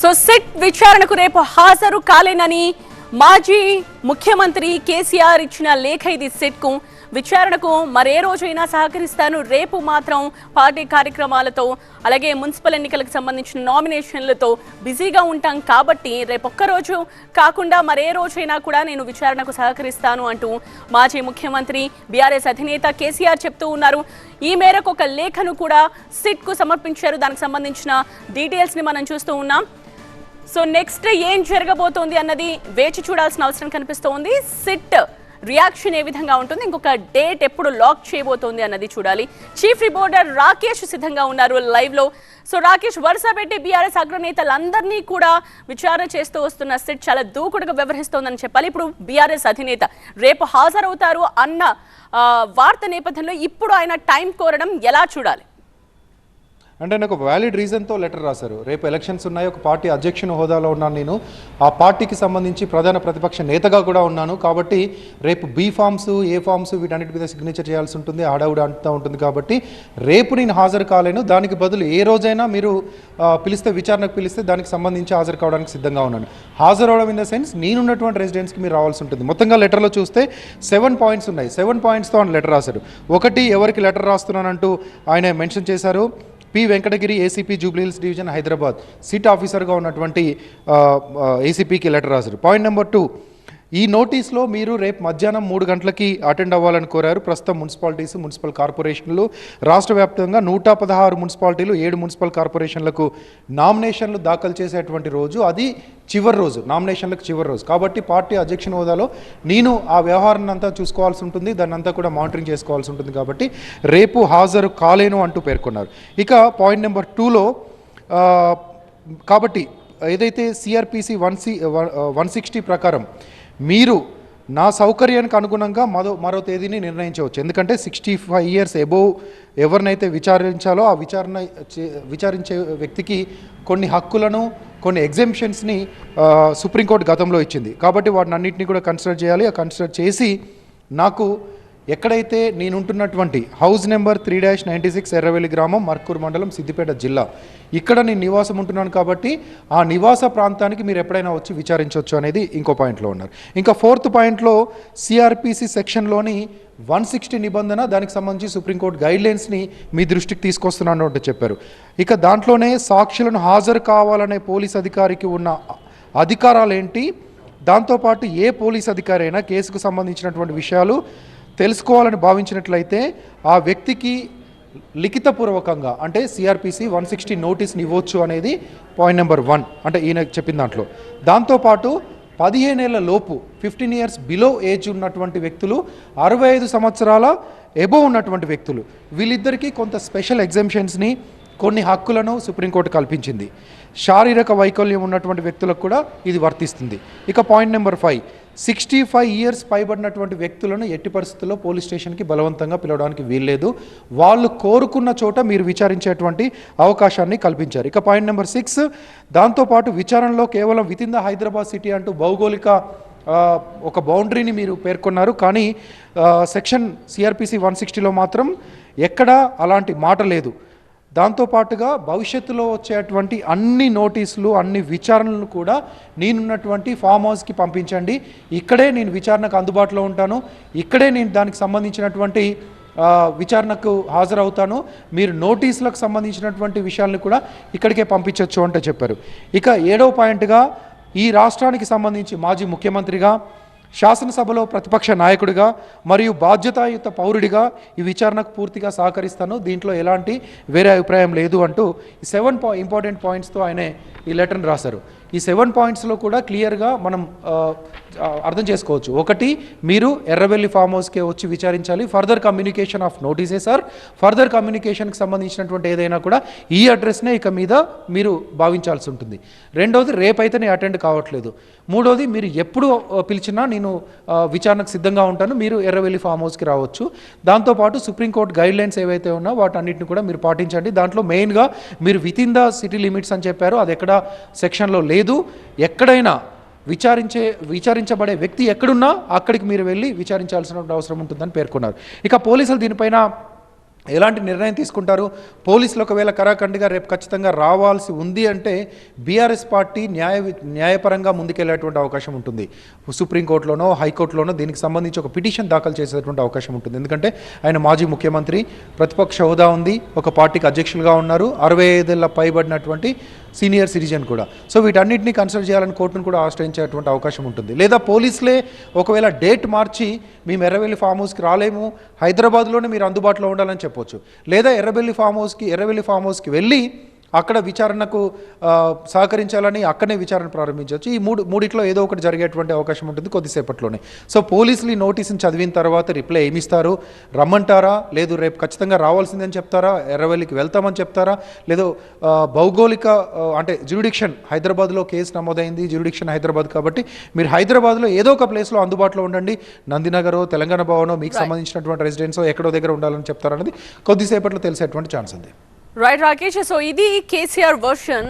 So SIT విచారణకు రేపు హాజరు కాలేనని మాజీ ముఖ్యమంత్రి కేసీఆర్ ఇచ్చిన లేఖ ఇది. సిట్కు విచారణకు మరే రోజైనా సహకరిస్తాను, రేపు మాత్రం పార్టీ కార్యక్రమాలతో అలాగే మున్సిపల్ ఎన్నికలకు సంబంధించిన నామినేషన్లతో బిజీగా ఉంటాం కాబట్టి రేపొక్కరోజు కాకుండా మరే రోజైనా కూడా నేను విచారణకు సహకరిస్తాను అంటూ మాజీ ముఖ్యమంత్రి బీఆర్ఎస్ అధినేత కేసీఆర్ చెప్తూ ఉన్నారు. ఈ మేరకు ఒక లేఖను కూడా సిట్కు సమర్పించారు. దానికి సంబంధించిన డీటెయిల్స్ని మనం చూస్తూ ఉన్నాం. సో నెక్స్ట్ ఏం జరగబోతోంది అన్నది వేచి చూడాల్సిన అవసరం కనిపిస్తోంది. సిట్ రియాక్షన్ ఏ విధంగా ఉంటుంది, ఇంకొక డేట్ ఎప్పుడు లాక్ చేయబోతోంది అన్నది చూడాలి. చీఫ్ రిపోర్టర్ రాకేష్ సిద్ధంగా ఉన్నారు లైవ్ లో. సో రాకేష్, వరుస పెట్టి బీఆర్ఎస్ అగ్రనేతలందరినీ కూడా విచారణ చేస్తూ వస్తున్న సిట్ చాలా దూకుడుగా వ్యవహరిస్తోందని చెప్పాలి. ఇప్పుడు బీఆర్ఎస్ అధినేత రేపు హాజరవుతారు అన్న వార్త నేపథ్యంలో ఇప్పుడు ఆయన టైం కోరడం ఎలా చూడాలి? అంటే నాకు ఒక వ్యాలిడ్ రీజన్తో లెటర్ రాశారు. రేపు ఎలక్షన్స్ ఉన్నాయి, ఒక పార్టీ అధ్యక్షుని హోదాలో ఉన్నాను, నేను ఆ పార్టీకి సంబంధించి ప్రధాన ప్రతిపక్ష నేతగా కూడా ఉన్నాను. కాబట్టి రేపు బీ ఫామ్స్, ఏ ఫామ్స్ వీటన్నిటి మీద సిగ్నేచర్ చేయాల్సి ఉంటుంది, ఆడవుడు అంతా ఉంటుంది. కాబట్టి రేపు నేను హాజరు కాలేను. దానికి బదులు ఏ రోజైనా మీరు పిలిస్తే, విచారణకు పిలిస్తే దానికి సంబంధించి హాజరు కావడానికి సిద్ధంగా ఉన్నాను. హాజరు అవడం ఇన్ ద సెన్స్ నేనున్నటువంటి రెసిడెన్స్కి మీరు రావాల్సి ఉంటుంది. మొత్తంగా లెటర్లో చూస్తే 7 పాయింట్స్ ఉన్నాయి. 7 పాయింట్స్తో ఆయన లెటర్ రాశారు. ఒకటి, ఎవరికి లెటర్ రాస్తున్నానంటూ ఆయన మెన్షన్ చేశారు. P Venkatagiri, ACP, Jubilee Hills division, Hyderabad, SIT ఆఫీసర్గా ఉన్నటువంటి ఏసీపీకి లెటర్ రాశారు. పాయింట్ నెంబర్ 2, ఈ నోటీస్లో మీరు రేపు మధ్యాహ్నం 3 గంటలకి అటెండ్ అవ్వాలని కోరారు. ప్రస్తుతం మున్సిపాలిటీస్, మున్సిపల్ కార్పొరేషన్లు రాష్ట్ర వ్యాప్తంగా 116 మున్సిపాలిటీలు, 7 మున్సిపల్ కార్పొరేషన్లకు నామినేషన్లు దాఖలు చేసేటువంటి రోజు. అది చివరి రోజు, నామినేషన్లకు చివరి రోజు. కాబట్టి పార్టీ అధ్యక్షుని హోదాలో నేను ఆ వ్యవహారాన్ని అంతా చూసుకోవాల్సి ఉంటుంది, దాన్ని అంతా కూడా మానిటరింగ్ చేసుకోవాల్సి ఉంటుంది. కాబట్టి రేపు హాజరు కాలేను అంటూ పేర్కొన్నారు. ఇక పాయింట్ నెంబర్ 2లో కాబట్టి ఏదైతే సిఆర్పిసి 160 ప్రకారం మీరు నా సౌకర్యానికి అనుగుణంగా మరో తేదీని నిర్ణయించవచ్చు. ఎందుకంటే 65 ఇయర్స్ ఎబోవ్ ఎవరినైతే విచారించాలో ఆ విచారించే వ్యక్తికి కొన్ని హక్కులను, కొన్ని ఎగ్జెంప్షన్స్ని సుప్రీంకోర్టు గతంలో ఇచ్చింది. కాబట్టి వాటిని అన్నింటినీ కూడా కన్సిడర్ చేయాలి. ఆ కన్సిడర్ చేసి నాకు ఎక్కడైతే నేనుంటున్నటువంటి హౌస్ నెంబర్ 3-96 ఎర్రవెల్లి గ్రామం, మర్కూర్ మండలం, సిద్దిపేట జిల్లా, ఇక్కడ నేను నివాసం ఉంటున్నాను. కాబట్టి ఆ నివాస ప్రాంతానికి మీరు ఎప్పుడైనా వచ్చి విచారించవచ్చు అనేది ఇంకో పాయింట్లో ఉన్నారు. ఇంకా 4th పాయింట్లో సిఆర్పిసి సెక్షన్లోని 160 నిబంధన, దానికి సంబంధించి సుప్రీంకోర్టు గైడ్లైన్స్ని మీ దృష్టికి తీసుకొస్తున్నాను అంటూ చెప్పారు. ఇక దాంట్లోనే సాక్షులను హాజరు కావాలనే పోలీస్ అధికారికి ఉన్న అధికారాలు ఏంటి, దాంతోపాటు ఏ పోలీస్ అధికారి అయినా కేసుకు సంబంధించినటువంటి విషయాలు తెలుసుకోవాలని భావించినట్లయితే ఆ వ్యక్తికి లిఖితపూర్వకంగా అంటే సిఆర్పిసి 160 నోటీస్ని ఇవ్వచ్చు అనేది పాయింట్ నెంబర్ 1, అంటే ఈయన చెప్పిన దాంట్లో. దాంతోపాటు 15 ఏళ్ల లోపు 15 ఇయర్స్ బిలో ఏజ్ ఉన్నటువంటి వ్యక్తులు, 65 సంవత్సరాల ఎబోవ్ ఉన్నటువంటి వ్యక్తులు, వీళ్ళిద్దరికీ కొంత స్పెషల్ ఎగ్జెంప్షన్స్ని, కొన్ని హక్కులను సుప్రీంకోర్టు కల్పించింది. శారీరక వైకల్యం ఉన్నటువంటి వ్యక్తులకు కూడా ఇది వర్తిస్తుంది. ఇక పాయింట్ నెంబర్ 5, 65 ఇయర్స్ పైబడినటువంటి వ్యక్తులను ఎట్టి పరిస్థితుల్లో పోలీస్ స్టేషన్కి బలవంతంగా పిలవడానికి వీల్లేదు. వాళ్ళు కోరుకున్న చోట మీరు విచారించేటువంటి అవకాశాన్ని కల్పించారు. ఇక పాయింట్ నెంబర్ 6, దాంతోపాటు విచారణలో కేవలం వితిన్ ద హైదరాబాద్ సిటీ అంటూ భౌగోళిక ఒక బౌండరీని మీరు పేర్కొన్నారు. కానీ సెక్షన్ సిఆర్పిసి 160లో మాత్రం ఎక్కడా అలాంటి మాట లేదు. దాంతోపాటుగా భవిష్యత్తులో వచ్చేటువంటి అన్ని నోటీసులు, అన్ని విచారణలను కూడా నేనున్నటువంటి ఫామ్ హౌస్కి పంపించండి, ఇక్కడే నేను విచారణకు అందుబాటులో ఉంటాను, ఇక్కడే నేను దానికి సంబంధించినటువంటి విచారణకు హాజరవుతాను, మీరు నోటీసులకు సంబంధించినటువంటి విషయాలను కూడా ఇక్కడికే పంపించవచ్చు అంటే చెప్పారు. ఇక 7వ పాయింట్గా, ఈ రాష్ట్రానికి సంబంధించి మాజీ ముఖ్యమంత్రిగా, శాసనసభలో ప్రతిపక్ష నాయకుడిగా మరియు బాధ్యతాయుత పౌరుడిగా ఈ విచారణకు పూర్తిగా సహకరిస్తాను, దీంట్లో ఎలాంటి వేరే అభిప్రాయం లేదు అంటూ ఈ 7 ఇంపార్టెంట్ పాయింట్స్తో ఆయన ఈ లెటర్ని రాశారు. ఈ 7 పాయింట్స్లో కూడా క్లియర్గా మనం అర్థం చేసుకోవచ్చు. ఒకటి, మీరు ఎర్రవెల్లి ఫామ్ హౌస్కే వచ్చి విచారించాలి. Further communication of notices or further కమ్యూనికేషన్కి సంబంధించినటువంటి ఏదైనా కూడా ఈ అడ్రస్నే ఇక మీద మీరు భావించాల్సి ఉంటుంది. రెండోది, రేపైతే నేను అటెండ్ కావట్లేదు. మూడోది, మీరు ఎప్పుడు పిలిచినా నేను విచారణకు సిద్ధంగా ఉంటాను, మీరు ఎర్రవెల్లి ఫామ్ హౌస్కి రావచ్చు. దాంతోపాటు సుప్రీంకోర్టు గైడ్లైన్స్ ఏవైతే ఉన్నా వాటన్నిటిని కూడా మీరు పాటించండి. దాంట్లో మెయిన్గా మీరు వితిన్ ద సిటీ లిమిట్స్ అని చెప్పారు, అది ఎక్కడ సెక్షన్లో లేదు. ఎక్కడైనా విచారించబడే వ్యక్తి ఎక్కడున్నా అక్కడికి మీరు వెళ్ళి విచారించాల్సిన అవసరం ఉంటుందని పేర్కొన్నారు. ఇక పోలీసులు దీనిపైన ఎలాంటి నిర్ణయం తీసుకుంటారు? పోలీసులు ఒకవేళ కరాఖండిగా రేపు ఖచ్చితంగా రావాల్సి ఉంది అంటే బీఆర్ఎస్ పార్టీ న్యాయపరంగా ముందుకెళ్లేటువంటి అవకాశం ఉంటుంది. సుప్రీంకోర్టులోనో హైకోర్టులోనో దీనికి సంబంధించి ఒక పిటిషన్ దాఖలు చేసేటువంటి అవకాశం ఉంటుంది. ఎందుకంటే ఆయన మాజీ ముఖ్యమంత్రి, ప్రతిపక్ష హోదా ఉంది, ఒక పార్టీకి అధ్యక్షులుగా ఉన్నారు, 65 ఏళ్ల పైబడినటువంటి సీనియర్ సిటిజన్ కూడా. సో వీటన్నిటిని కన్సిడర్ చేయాలని కోర్టును కూడా ఆశ్రయించేటువంటి అవకాశం ఉంటుంది. లేదా పోలీసులే ఒకవేళ డేట్ మార్చి మేము ఎర్రవెల్లి ఫామ్ హౌస్కి రాలేము, హైదరాబాద్లోనే మీరు అందుబాటులో ఉండాలని చెప్పొచ్చు. లేదా ఎర్రవెల్లి ఫామ్ హౌస్కి వెళ్ళి అక్కడ విచారణకు సహకరించాలని అక్కడనే విచారణ ప్రారంభించవచ్చు. ఈ మూడిట్లో ఏదో ఒకటి జరిగేటువంటి అవకాశం ఉంటుంది కొద్దిసేపట్లోనే. సో పోలీసులు ఈ నోటీసుని చదివిన తర్వాత రిప్లై ఏమిస్తారు? రమ్మంటారా? లేదు రేపు ఖచ్చితంగా రావాల్సిందని చెప్తారా? ఎర్రవెల్లికి వెళ్తామని చెప్తారా? లేదు భౌగోళిక అంటే జ్యూరిడిక్షన్, హైదరాబాద్లో కేసు నమోదైంది, జ్యూరిడిక్షన్ హైదరాబాద్ కాబట్టి మీరు హైదరాబాద్లో ఏదో ఒక ప్లేస్లో అందుబాటులో ఉండండి, నందినగరో తెలంగాణ భవనో మీకు సంబంధించినటువంటి రెసిడెన్సో ఎక్కడో దగ్గర ఉండాలని చెప్తారన్నది కొద్దిసేపట్లో తెలిసేటువంటి ఛాన్స్ ఉంది. రైట్ రాకేష్, సో ఇది కేసీఆర్ వర్షన్.